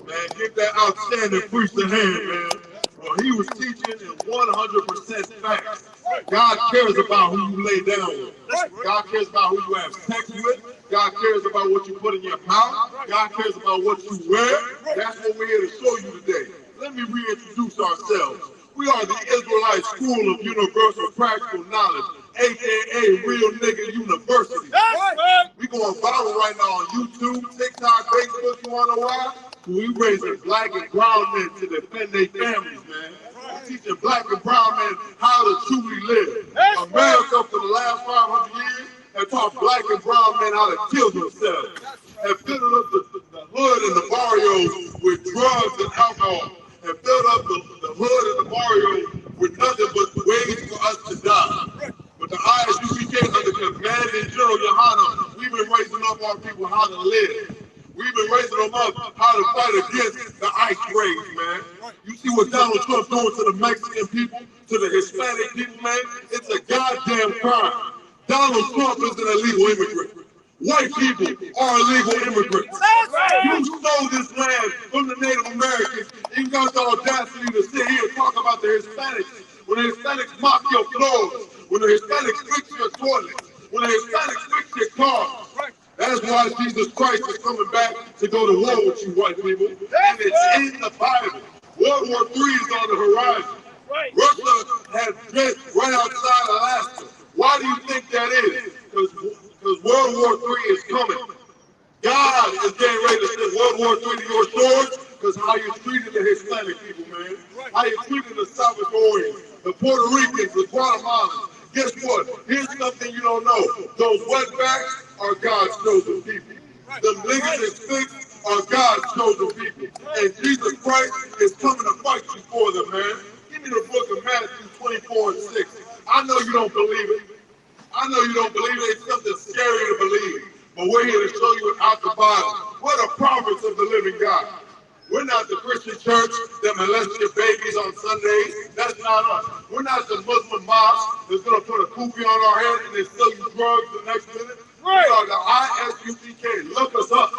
Man, give that outstanding preacher a hand, man. Well, he was teaching in 100% facts. God cares about who you lay down with. God cares about who you have sex with. God cares about what you put in your mouth. God cares about what you wear. That's what we're here to show you today. Let me reintroduce ourselves. We are the Israelite School of Universal Practical Knowledge, a.k.a. Real Nigga University. We going viral right now on YouTube, TikTok, Facebook, you wanna know why? We raising black and brown men to defend their families, man. We're teaching black and brown men how to truly live. America for the last 500 years has taught black and brown men how to kill themselves. And filling up the hood and the barrios with drugs and alcohol. And filled up the hood and the barrios with nothing but ways for us to die. But the ISUPK under Commanding General Yohana, we've been raising up our people how to live. We've been raising them up how to fight against the ICE raids, man. You see what Donald Trump doing to the Mexican people, to the Hispanic people, man? It's a goddamn crime. Donald Trump is an illegal immigrant. White people are illegal immigrants. You stole this land from the Native Americans. You got the audacity to sit here and talk about the Hispanics. When the Hispanics mop your floors, when the Hispanics fix your toilets, when the Hispanics fix your cars. That's why Jesus Christ is coming back to go to war with you white people. And it's in the Bible. World War III is on the horizon. Russia has just right outside Alaska. Why do you think that is? Because World War III is coming. God is getting ready to send World War III to your shores because how you treated the Hispanic people, man. How you treated the Salvadorians, the Puerto Ricans, the Guatemalans. Guess what? Here's something you don't know. Those wetbacks are God's chosen people. The niggas and sticks are God's chosen people. And Jesus Christ is coming to fight you for them, man. Give me the book of Matthew 24:6. I know you don't believe it. I know you don't believe it. It's something scary to believe. But we're here to show you out the Bible. We're the prophets of the living God. We're not the Christian church that molests your babies on Sundays. That's not us. We're not the Muslim mosque that's going to put a kufi on our head and then sell you drugs the next minute. We are the ISUPK. Look us up.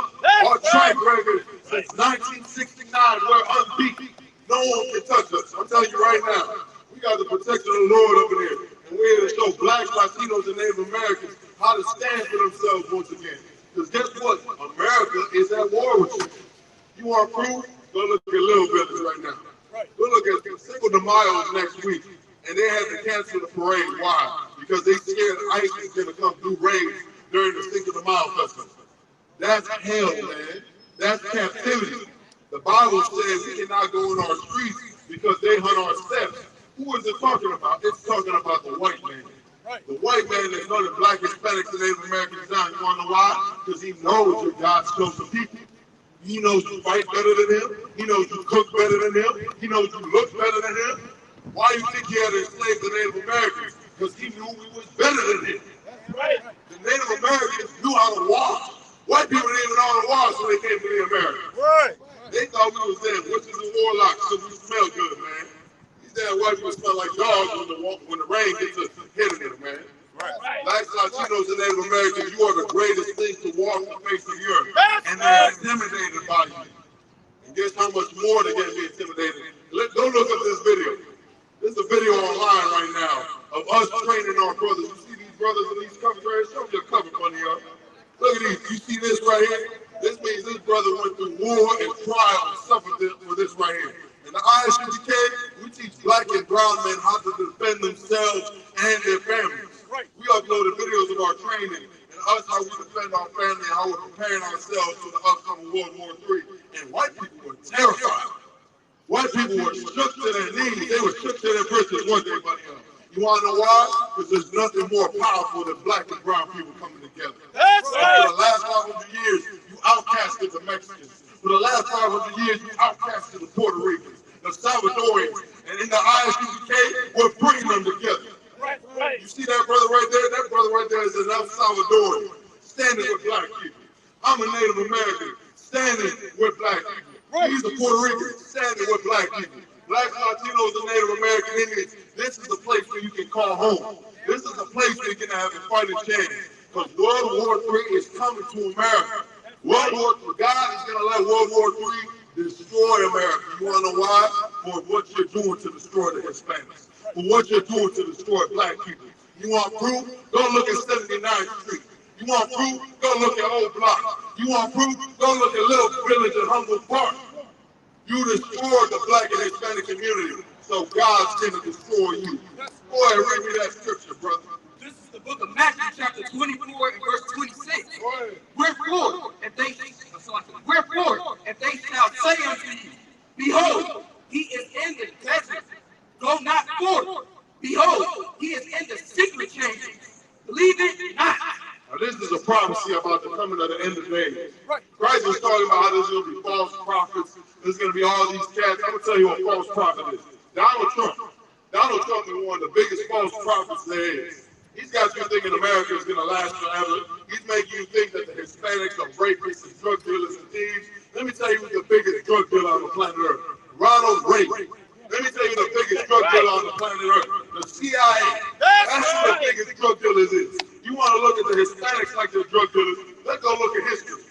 Our track record since 1969, we're unbeaten. No one can touch us. I'm telling you right now. We got the protection of the Lord over there. And we're here to show blacks, Latinos, and Native Americans how to stand for themselves once again. Because guess what? America is at war with you. You want proof? Go look at Little Village right now. Go look at Cinco de Mayo next week. And they had to cancel the parade. Why? Because they scared ICE is going to come do raids during the Cinco de Mayo festival. That's hell, man. That's captivity. The Bible says we cannot go in our streets because they hunt our steps. Who is it talking about? It's talking about the white man. The white man that's hunting black, Hispanics, and Native Americans down. You want to know why? Because he knows you're God's chosen people. He knows you fight better than him. He knows you cook better than him. He knows you look better than him. Why do you think he had to enslave the Native Americans? Because he knew we was better than him. The Native Americans knew how to wash. White people didn't even know how to wash when they came to the Americas. They thought we was there witches and warlocks because we smell good, man. These damn white people smell like dogs when the rain gets hitting them, man. Blacks, Latinos, and Native Americans, you are the greatest thing to walk the face of the earth. And they're intimidated by you. And guess how much more they're going to be intimidated? Go look up this video. There's a video online right now of us training our brothers. You see these brothers in these covers right here? Show me your cover, funny up. Look at these. You see this right here? This means this brother went through war and trial and suffered for this right here. In the ISUPK, we teach black and brown men how to defend themselves and their families. We uploaded videos of our training and us how we defend our family and how we're preparing ourselves for the upcoming World War III. And white people were terrified. White people were shook to their knees. They were shook to their britches, weren't they, buddy? You want to know why? Because there's nothing more powerful than black and brown people coming together. For the last 500 years, you outcasted the Mexicans. For the last 500 years, you outcasted the Puerto Ricans, the Salvadorians. And in the ISUPK, we're bringing them together. You see that brother right there? That brother right there is an El Salvadorian, standing with black people. I'm a Native American, standing with black people. He's a Puerto Rican, standing with black people. Blacks, Latinos, and Native American Indians, this is a place where you can call home. This is a place where you can have a fighting chance. Because World War III is coming to America. God is going to let World War III destroy why? For what you're doing to destroy the Hispanics. For what you're doing to destroy black people. You want proof? Go look at 79th Street. You want proof? Go look at Old Block. You want proof? Go look at Little Village in Humboldt Park. You destroyed the black and Hispanic community, so God's going to destroy you. Go ahead, read me that scripture, brother. This is the book of Matthew, chapter 24 and verse 26. Wherefore, if they shall say unto you, behold, he is in the desert, go not forth. Behold, he is in the secret chambers. Believe it not. Now, this is a prophecy about the coming of the end of days. Christ was talking about how there's going to be false prophets. There's going to be all these cats. I'm going to tell you what a false prophet is. Donald Trump. Donald Trump is one of the biggest false prophets there is. He's got you thinking America is going to last forever. He's making you think that the Hispanics are rapists and drug dealers and thieves. Let me tell you who's the biggest drug dealer on the planet Earth. Ronald Reagan. Let me tell you the biggest drug dealer on the planet Earth. The CIA. That's who the biggest drug dealers is. You want to look at the Hispanics like they're drug dealers, let's go look at history.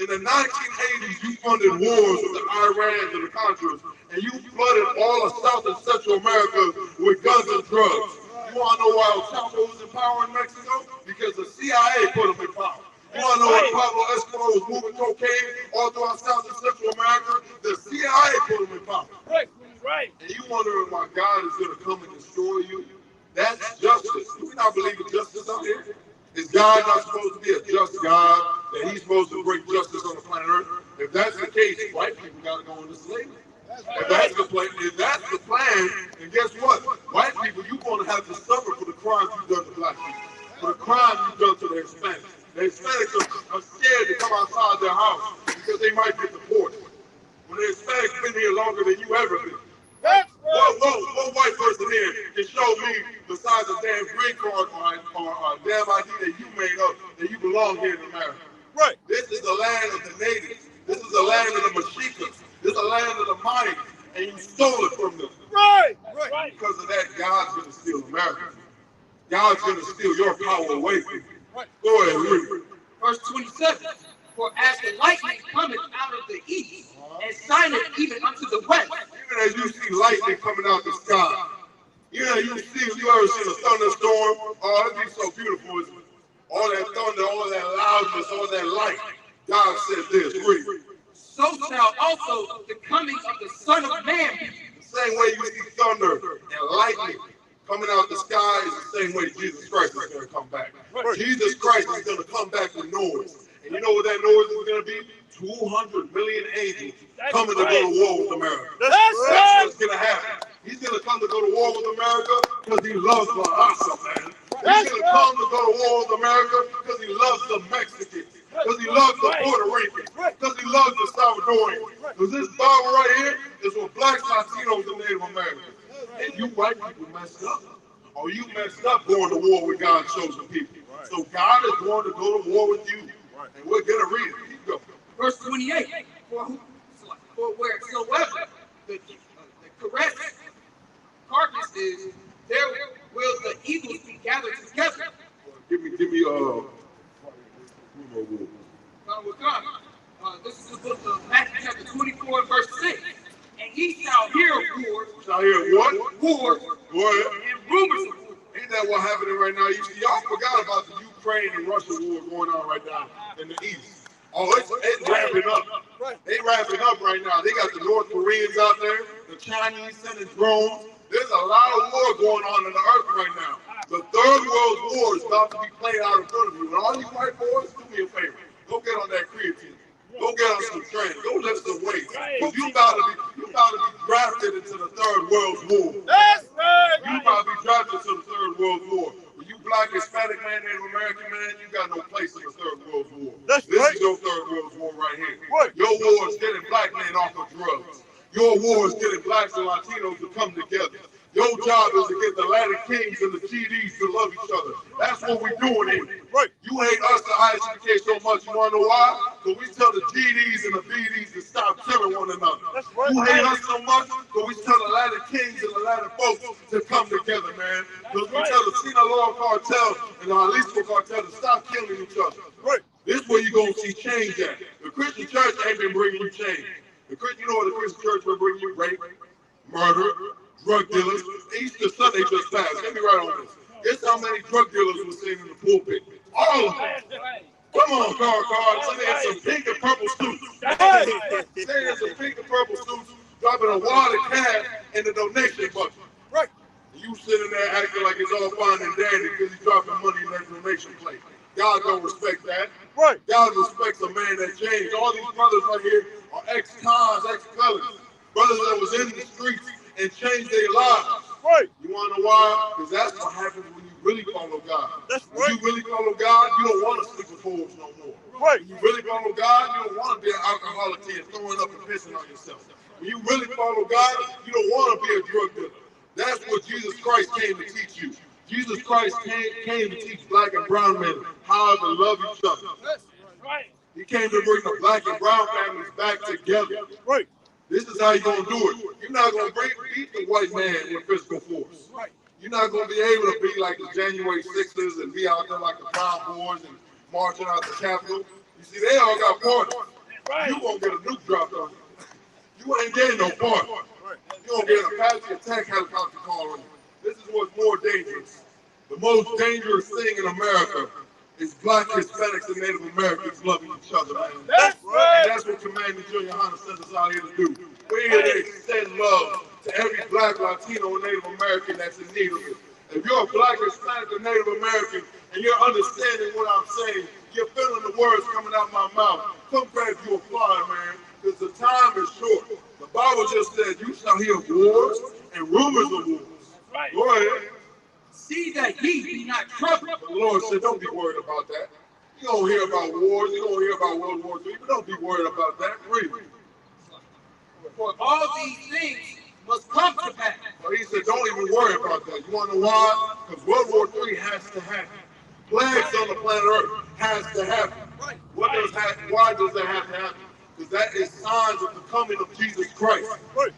In the 1980s, you funded wars with the Irans and the Contras, and you flooded all of South and Central America with guns and drugs. You want to know why El Chapo was in power in Mexico? Because the CIA put him in power. You want to know why Pablo Escobar was moving cocaine all throughout South and Central America? The CIA put him in power. Right. And you wondering why God is going to come and destroy you? That's justice. Do we not believe in justice out here? Is God not supposed to be a just God, that he's supposed to bring justice on the planet Earth? If that's the case, white people got to go into slavery. If that's the plan, then guess what? White people, you're going to have to suffer for the crimes you've done to black people, for the crimes you've done to the Hispanics. The Hispanics are scared to come outside their house because they might get deported. When the Hispanics been here longer than you ever been. One white person here can show me besides a damn green card or a damn ID that you made up that you belong here in America. Right. This is the land of the natives. This is the land of the Mexicans. This is the land of the Mayans, and you stole it from them. Right. Because of that, God's going to steal America. God's going to steal your power away from you. Right. Go ahead, read. Verse 27. For as the lightning cometh out of the east, and shineth even unto the west. Even as you see lightning coming out the sky. You ever seen a thunderstorm? Oh, it'd be so beautiful, isn't it? All that thunder, all that loudness, all that light. God said this, read. So shall also the coming of the Son of Man be. The same way you see thunder and lightning coming out the sky is the same way Jesus Christ is going to come back. Jesus Christ is going to come back with noise. And you know what that noise is going to be? 200 million angels coming to go to war with America. That's what's going to happen. He's going to come to go to war with America because he loves La Raza, man. He's going to come to go to war with America because he loves the Mexicans, because he loves the Puerto Ricans, because he loves the Salvadorians. Because this Bible right here is for blacks, Latinos, and Native Americans. And you white people messed up. Or you messed up going to war with God's chosen people. So God is going to go to war with you. And we're going to read it. Keep going. Verse 28. For wheresoever the carcass is, there will the eagles be gathered together. Give me this is the book of Matthew chapter 24 verse 6. And ye shall hear wars. Shall hear what? Wars. What? And rumors of wars. Ain't that what happening right now? Y'all forgot about the Ukraine and Russia war going on right now in the East. Oh, it's ramping up. They ramping up right now. They got the North Koreans out there, the Chinese sending drones. There's a lot of war going on in the earth right now. The Third World War is about to be played out in front of you. And all you white boys, do me a favor. Go get on that creatine. Go get on some training. Go lift some weights. Because you about to be drafted into the Third World War. That's right. You about to be drafted to the Third World War. When you black, Hispanic man, Native American man, you got no place in the Third World War. This is your Third World War right here. Your war is getting black men off of drugs. Your war is getting blacks and Latinos to come together. Your job is to get the Latin Kings and the GDs to love each other. That's what we're doing here. You hate us, the ISBK, so much. You want to know why? Because we tell the GDs and the BDs to stop killing one another. You hate us so much because we tell the Latin Kings and the Latin folks to come together, man. Because we tell the Sinaloa cartel and the Jalisco cartel to stop killing each other. This is where you're going to see change at. The Christian church ain't been bringing you change. You know what the Christian church will bring you? Rape, murder, drug dealers. Easter Sunday just passed. Get me right on this. Guess how many drug dealers were seen in the pulpit? All of them. Come on, Car. Say it's some pink and purple suits. Say it's some pink and purple suits dropping a wad of cash in the donation bucket. Right. You sitting there acting like it's all fine and dandy because he's dropping money in that donation plate. God don't respect that. Right. God respects a man that changed. All these brothers right here are ex-cons, ex-felons. Brothers that was in the streets and changed their lives. Right. You want to know why? Because that's what happens when you really follow God. That's when right. you really follow God, you don't want to sleep with fools no more. Right. When you really follow God, you don't want to be an alcoholic and throwing up and pissing on yourself. When you really follow God, you don't want to be a drug dealer. That's what Jesus Christ came to teach you. Jesus Christ came to teach black and brown men how to love each other. That's right. He came to bring the black and brown families back together. Right. This is how you're going to do it. You're not going to beat the white man with physical force. Right. You're not going to be able to be like the January 6ers and be out there like the Proud Boys and marching out the Capitol. You see, they all got parties. Right. You won't get a nuke dropped on you. You ain't getting no party. You're going to get an Apache attack helicopter call on you. This is what's more dangerous. The most dangerous thing in America is black, Hispanics, and Native Americans loving each other, man. That's right. And that's what Commander Junior Hunter sent us out here to do. We're here to extend love to every black, Latino, and Native American that's in need of it. If you're a black, Hispanic, or Native American, and you're understanding what I'm saying, you're feeling the words coming out my mouth, come grab you a flyer, man, because the time is short. The Bible just said, you shall hear wars and rumors of wars. Right. Go ahead. See that ye be not troubled. The Lord said, don't be worried about that. You don't hear about wars, you don't hear about World War III, but don't be worried about that. Read. For all these things must come to pass. So he said, don't even worry about that. You want to know why? Because World War III has to happen. Plagues on the planet Earth has to happen. Right. Why does that have to happen? Because that is signs of the coming of Jesus Christ. Right.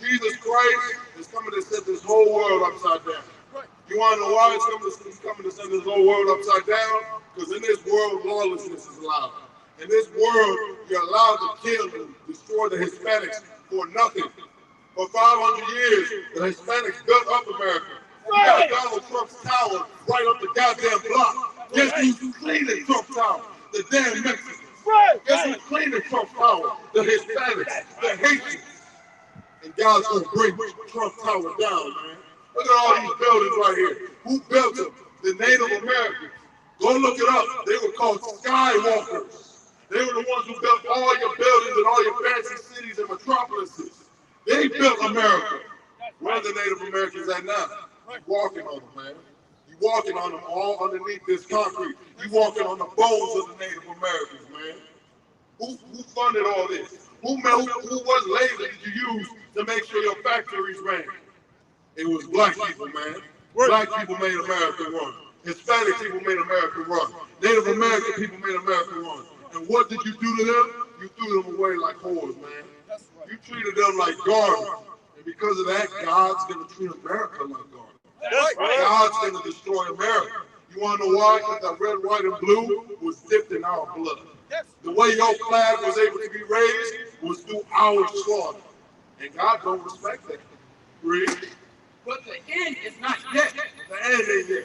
Jesus Christ is coming to set this whole world upside down. Right. You want to know why he's coming to set this whole world upside down? Because in this world, lawlessness is allowed. In this world, you're allowed to kill and destroy the Hispanics for nothing. For 500 years, the Hispanics built up America. Right. You got Donald Trump's tower right up the goddamn block. Guess who's cleaning Trump Tower? The damn Mexicans. Right. Guess who's cleaning Trump Tower? The Hispanics, the Haitians. And God's gonna bring Trump Tower down, man. Look at all these buildings right here. Who built them? The Native Americans. Go look it up. They were called Skywalkers. They were the ones who built all your buildings and all your fancy cities and metropolises. They built America. Where are the Native Americans at now? You're walking on them, man. You're walking on them all underneath this concrete. You're walking on the bones of the Native Americans, man. Who funded all this? Who was labor did you use to make sure your factories ran? It was black people, man. Black people made America run. Hispanic people made America run. Native American people made America run. And what did you do to them? You threw them away like whores, man. You treated them like garbage. And because of that, God's going to treat America like garbage. That's right. God's going to destroy America. You want to know why? Because the red, white, and blue was dipped in our blood. The way your flag was able to be raised was through our slaughter. And God don't respect that. Read. But the end is not yet. The end ain't yet.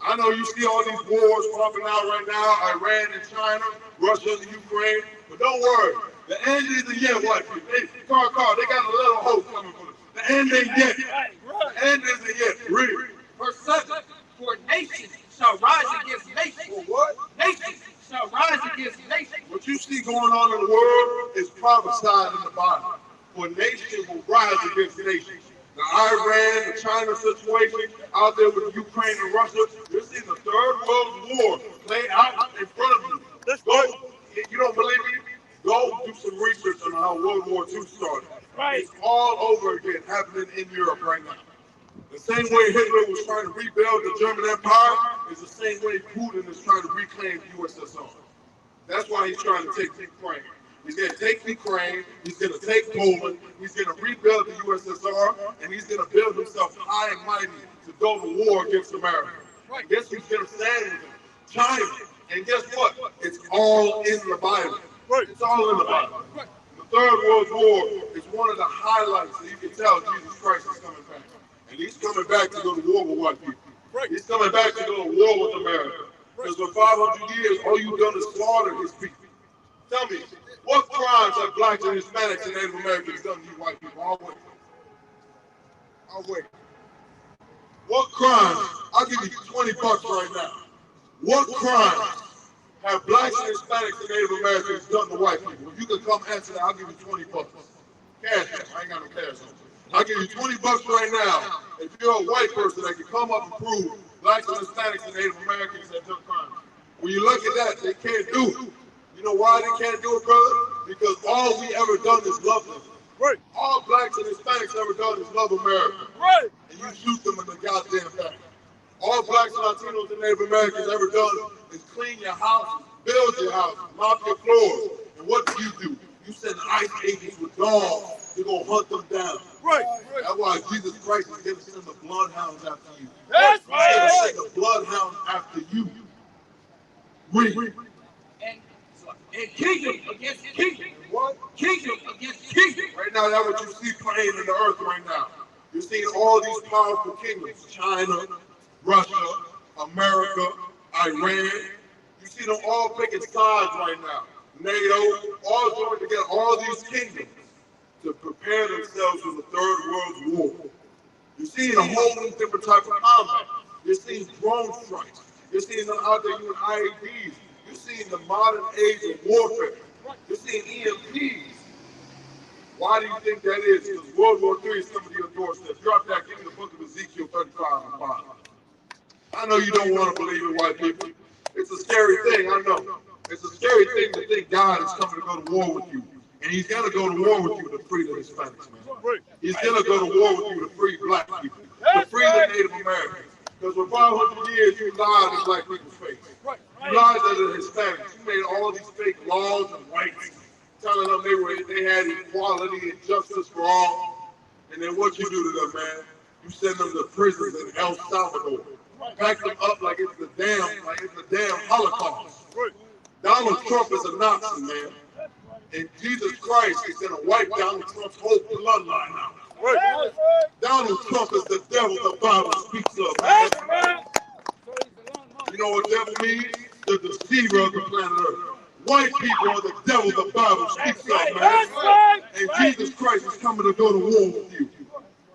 I know you see all these wars popping out right now, Iran and China, Russia and Ukraine, but don't worry. The end isn't yet, white people. They got a little hope coming for them. The end ain't yet. The end isn't yet. Read. Verse 7. For nation shall rise against nation. For what? Nation shall rise against nation. What you see going on in the world is prophesied in the Bible. For nation will rise against nation. The Iran, the China situation out there with Ukraine and Russia, you're seeing the Third World War play out in front of you. Go, you don't believe me? Go do some research on how World War II started. Right. It's all over again happening in Europe right now. The same way Hitler was trying to rebuild the German Empire is the same way Putin is trying to reclaim USSR. That's why he's trying to take Ukraine. He's going to take Ukraine, he's going to take Poland, he's going to rebuild the USSR, and he's going to build himself high and mighty to go to war against America. Right. Guess who's going to stand with him? China. And guess what? It's all in the Bible. Right. It's all in the Bible. Right. Third World War is one of the highlights that you can tell Jesus Christ is coming back. And he's coming back to go to war with white people. He's coming back to go to war with America. Because for 500 years, all you've done is slaughter his people. Tell me, what crimes have blacks and Hispanics and Native Americans done to you white people? I'll wait. What crimes? I'll give you $20 right now. What crimes have blacks and Hispanics and Native Americans done to white people? If you can come answer that, I'll give you $20. Cash. I ain't got no cash on me. I'll give you $20 right now. If you're a white person that can come up and prove blacks and Hispanics and Native Americans have done crimes. When you look at that, they can't do it. You know why they can't do it, brother? Because all we ever done is love them. Right. All blacks and Hispanics ever done is love America. Right. And you shoot them in the goddamn back. All blacks and Latinos and Native Americans ever done is clean your house, build your house, mop your floors. And what do? You send ICE agents with dogs to go hunt them down. Right. That's why Jesus Christ is going to send the bloodhounds after you. That's right. He's going to send the bloodhounds after you. Read. And kingdom against kingdom. What? Kingdom against kingdom. Right now, that's what you see playing in the earth right now. You're seeing all these powerful kingdoms. China, Russia, America, Iran. You see them all picking sides right now. NATO, all joined together, all these kingdoms to prepare themselves for the Third World War. You're seeing a whole new different type of combat. You're seeing drone strikes. You're seeing them out there using IEDs. You're seeing the modern age of warfare. You're seeing EMPs. Why do you think that is? Because World War III is coming to your doorstep. Drop that, give me the book of Ezekiel 35:5. I know you don't want to believe in white people. It's a scary thing, I know. It's a scary thing to think God is coming to go to war with you. And he's going to go to war with you to free the Hispanics, man. He's going to go to war with you to free black people, to free the Native Americans. Because for 500 years, you lied in black people's face. You lied to the Hispanics. You made all these fake laws and rights, telling them they had equality and justice for all. And then what you do to them, man? You send them to prisons in El Salvador. Pack them up like it's the damn Holocaust. Donald Trump is a Nazi, man. And Jesus Christ is going to wipe Donald Trump's whole bloodline out. Right. Donald Trump is the devil the Bible speaks of, man. You know what devil means? The deceiver of the planet Earth. White people are the devil the Bible speaks of, man. And Jesus Christ is coming to go to war with you.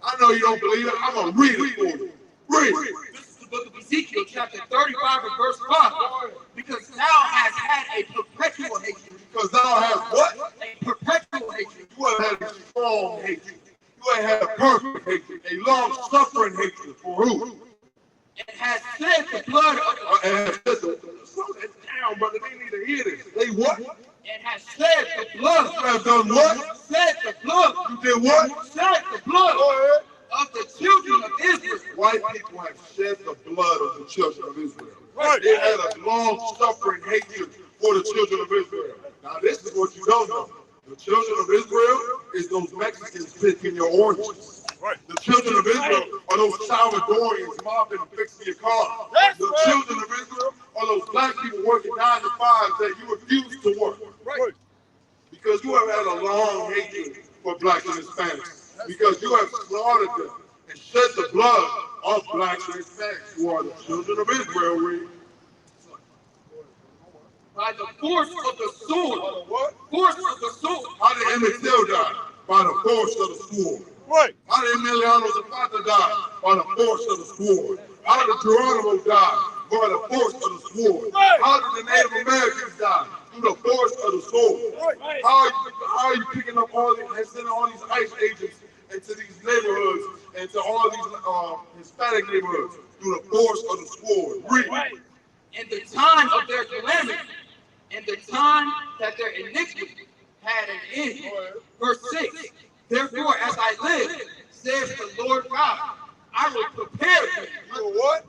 I know you don't believe it. I'm going to read it for you. Read. This is the book of Ezekiel, chapter 35 and verse 5. Because thou hast had a perpetual hatred. Because thou hast what? A perpetual hatred. You have had a strong hatred. You ain't had a perfect hatred, a long-suffering hatred for who? And has shed the blood of and has shed slow that down, brother. They need to hear this. They what? And has shed the blood. You have done what? Shed the blood. You did what? Shed the blood of the children of Israel. White people have shed the blood of the children of Israel. Right. They had a long-suffering hatred for the children of Israel. Now, this is what you don't know. The children of Israel is those Mexicans picking your oranges. Right. The children of Israel are those Salvadorians mopping and fixing your car. The children of Israel are those black people working 9 to 5 that you refuse to work. Right. Because you have had a long hatred for blacks and Hispanics. Because you have slaughtered them and shed the blood of blacks and Hispanics who are the children of Israel. By the force of the sword. By the what? Force of the sword. How did Emmett Till die? By the force of the sword. Right. How did Emiliano Zapata die? By the force of the sword. How did Geronimo die? By the force of the sword. Right. How did the Native Americans die? Through the force of the sword. Right. How are you picking up all these and sending all these ICE agents into these neighborhoods and to all these Hispanic neighborhoods? Through the force of the sword. Read. Right. In the time of their calamity, in the time that their iniquity had an end. Verse 6, therefore as I live, says the Lord God, I will prepare them. You know what?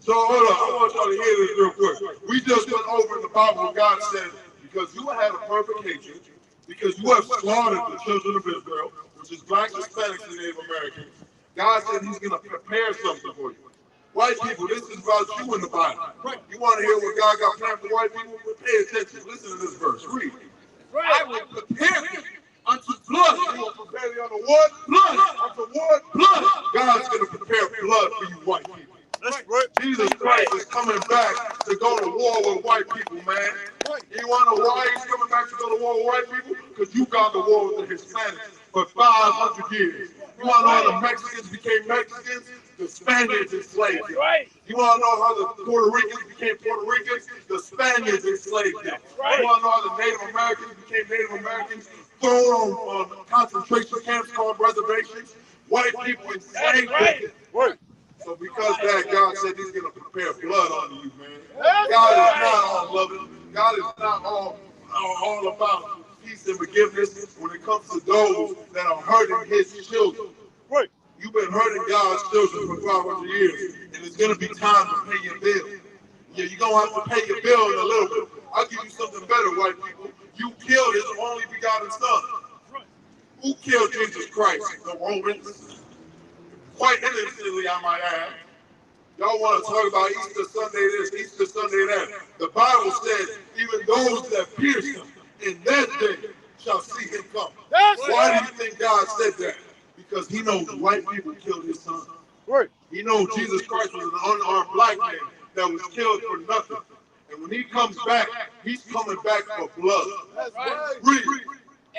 So hold on, I want y'all to hear this real quick. We just went over in the Bible where God says, because you have a perfect hatred, because you have slaughtered the children of Israel, which is blacks, Hispanics, and Native Americans, God said he's going to prepare something for you. White people, this is about you in the Bible. Right. You want to hear what God got planned for white people? Pay attention. Listen to this verse. Read. Right. I will prepare you what? Blood. Unto what? Blood. God's going to prepare blood for you white people. That's right. Jesus Christ is coming back to go to war with white people, man. You want to know why he's coming back to go to war with white people? Because you got the war with the Hispanics for 500 years. You want to know how the Mexicans became Mexicans? The Spaniards enslaved them. You want to know how the Puerto Ricans became Puerto Ricans? The Spaniards enslaved them. You want to know how the Native Americans became Native Americans? Thrown on concentration camps called reservations. White people enslaved them. So because of that, God said he's going to prepare blood on you, man. God is not all loving. God is not all about peace and forgiveness when it comes to those that are hurting his children. Right. You've been hurting God's children for 500 years, and it's going to be time to pay your bill. Yeah, you're going to have to pay your bill in a little bit. I'll give you something better, white people. You killed his only begotten son. Who killed Jesus Christ? The Romans. Quite innocently, I might add. Y'all want to talk about Easter Sunday this, Easter Sunday that. The Bible says, even those that pierce him in that day shall see him come. Why do you think God said that? Because he knows white people killed his son. Right. He knows Jesus Christ was an unarmed black man that was killed for nothing. And when he comes back, he's coming back for blood. Read.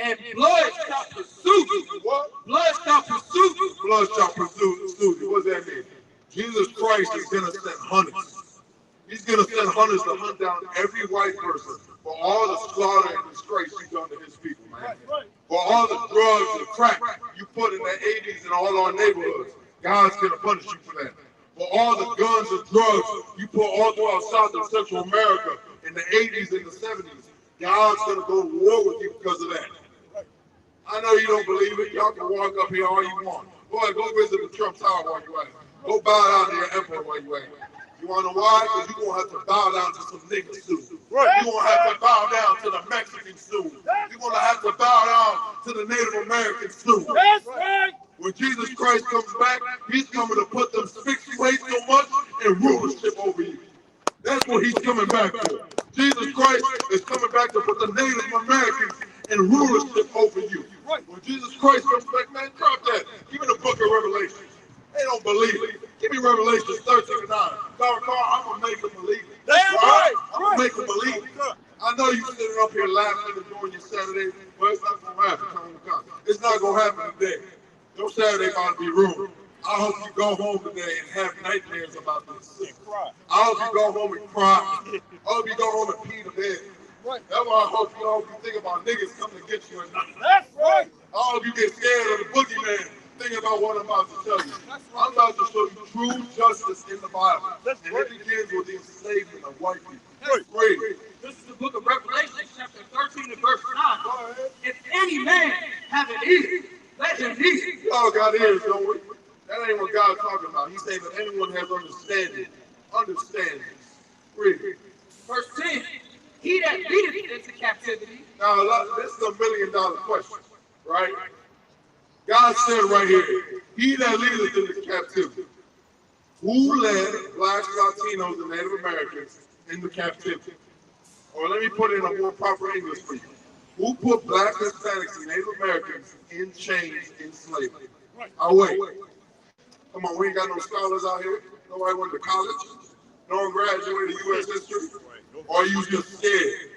And blood shall pursue you. What? Blood shall pursue you. Blood shall pursue you. What does that mean? Jesus Christ is going to send hunters. He's going to send hunters to hunt down every white person for all the slaughter and disgrace you've done to his people, man. For all the drugs and crack you put in the 80s in all our neighborhoods, God's going to punish you for that. For all the guns and drugs you put all throughout South and Central America in the 80s and the 70s, God's going to go to war with you because of that. I know you don't believe it. Y'all can walk up here all you want. Boy, go visit the Trump Tower while you're at it. Go bow down to your emperor while you're at it. You want to know why? Because you're going to have to bow down to some niggas soon. You're going to have to bow down to the Mexicans soon. You're going to have to bow down to the Native Americans soon. That's right. When Jesus Christ comes back, he's coming to put them fixed-rate so much and rulership over you. That's what he's coming back for. Jesus Christ is coming back to put the Native Americans in rulership over you. When Jesus Christ comes back, man, drop that. Give me the book of Revelation. They don't believe it. Give me Revelation 13:9. I'm going to make them believe it. That's right. I'm going to make them believe it. I know you're sitting up here laughing and doing your Saturday, but it's not going to happen. It's not going to happen today. Your Saturday about to be ruined. I hope you go home today and have nightmares about this. I hope you go home and cry. I hope you go home and pee the bed. That's why I hope you think about niggas coming to get you at night. That's right. I hope you get scared of the boogeyman thinking about what I'm about to tell you. I'm about to show you true justice in the Bible. And it begins with the enslavement of white people. Read. This is the book of Revelation, chapter 13 and verse 9. If any man have an ear, let him hear. Y'all got ears, don't we? That ain't what God's talking about. He's saying that anyone has understanding. Read. Verse 10. He that leadeth into captivity. Now, this is $1 million question, right? God said right here, he that leadeth into captivity. Who led blacks, Latinos, and Native Americans into captivity? Or let me put it in a more proper English for you. Who put blacks, Hispanics, and Native Americans in chains in slavery? Oh, wait. Come on, we ain't got no scholars out here. Nobody went to college. No one graduated U.S. history. Or are you just scared?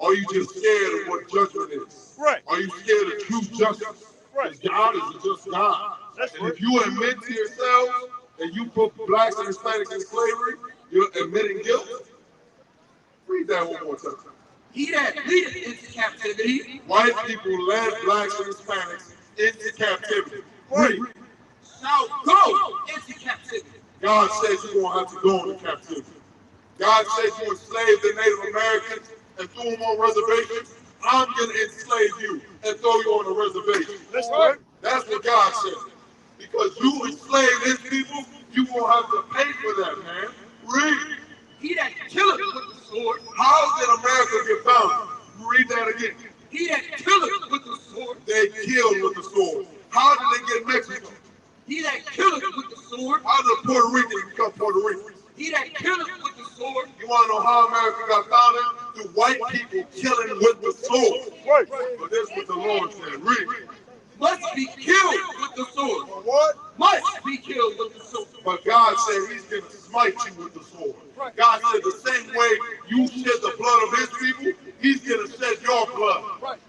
Are you just scared of what judgment is? Right. Are you scared of true justice? Right. Because God is a just God. And if you admit to yourselves that you put blacks and Hispanics in slavery, you're admitting guilt. Read that one more time. He that leadeth into captivity. White people led blacks and Hispanics into captivity. Read. Shall go into captivity. God says you're going to have to go into captivity. God says you enslaved the Native Americans and threw them on reservations. I'm going to enslave you and throw you on a reservation. That's right. That's what God said. Because you enslaved his people, you will have to pay for that, man. Read. He that killeth with the sword. How did America get founded? Read that again. He that killeth with the sword. They killed with the sword. How did they get Mexico? He that killeth with the sword. How did Puerto Ricans become Puerto Ricans? He that killeth with the sword. You want to know how America got founded? Through white people killing with the sword. Right. But this is what the Lord said. Read. Must be killed with the sword. For what? Must be killed with the sword. But God said he's going to smite you with the sword. God said the same way you shed the blood of his people, he's going to shed your blood.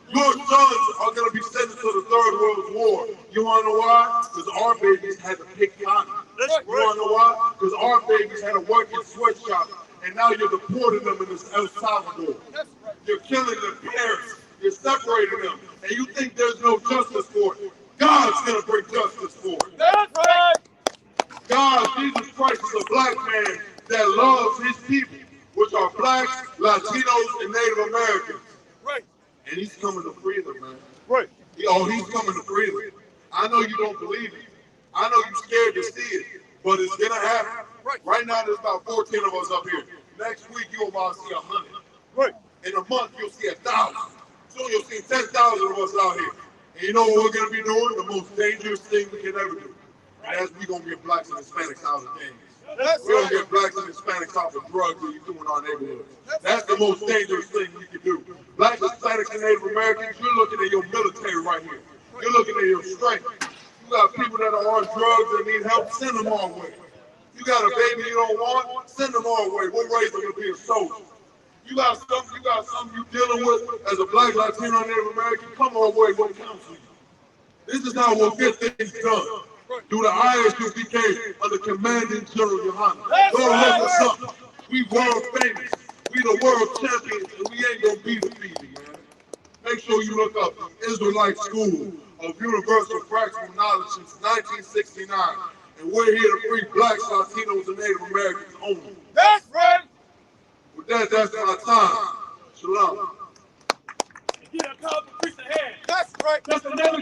Your sons are going to be sent into the Third World War. You want to know why? Because our babies had to pick cotton. You want to know why? Because our babies had to work in sweatshops. And now you're deporting them in El Salvador. You're killing their parents. You're separating them. And you think there's no justice for it. God's going to bring justice for it. That's right. God, Jesus Christ, is a black man that loves his people, which are blacks, Latinos, and Native Americans. Right. And he's coming to free them, man. Right. He's coming to free them. I know you don't believe it. I know you're scared to see it, but it's going to happen. Right now, there's about 14 of us up here. Next week, you'll about see 100. Right. In a month, you'll see 1,000. Soon you'll see 10,000 of us out here. And you know what we're going to be doing? The most dangerous thing we can ever do. And that's we're going to get blacks and Hispanics out of gangs. We're going to get blacks and Hispanics out of drugs that you do in our neighborhoods. That's the most dangerous thing you can do. Blacks, Hispanics, and Native Americans, you're looking at your military right here. You're looking at your strength. You got people that are on drugs that need help, send them our way. You got a baby you don't want, send them our way. We'll raise them to be a soldier. You got something you dealing with as a black, Latino, Native American, come our way, we'll counsel you. This is how we'll get things done. Through the ISUPK under Commanding General Yohana. Don't look us up. We world famous. We the world champions, and we ain't gonna be defeated, man. Make sure you look up the Israelite School of Universal Practical Knowledge since 1969. And we're here to free blacks, Latinos, and Native Americans only. That's right. With that, that's my time. Shalom. Get a call to preach the hand. That's right. That's another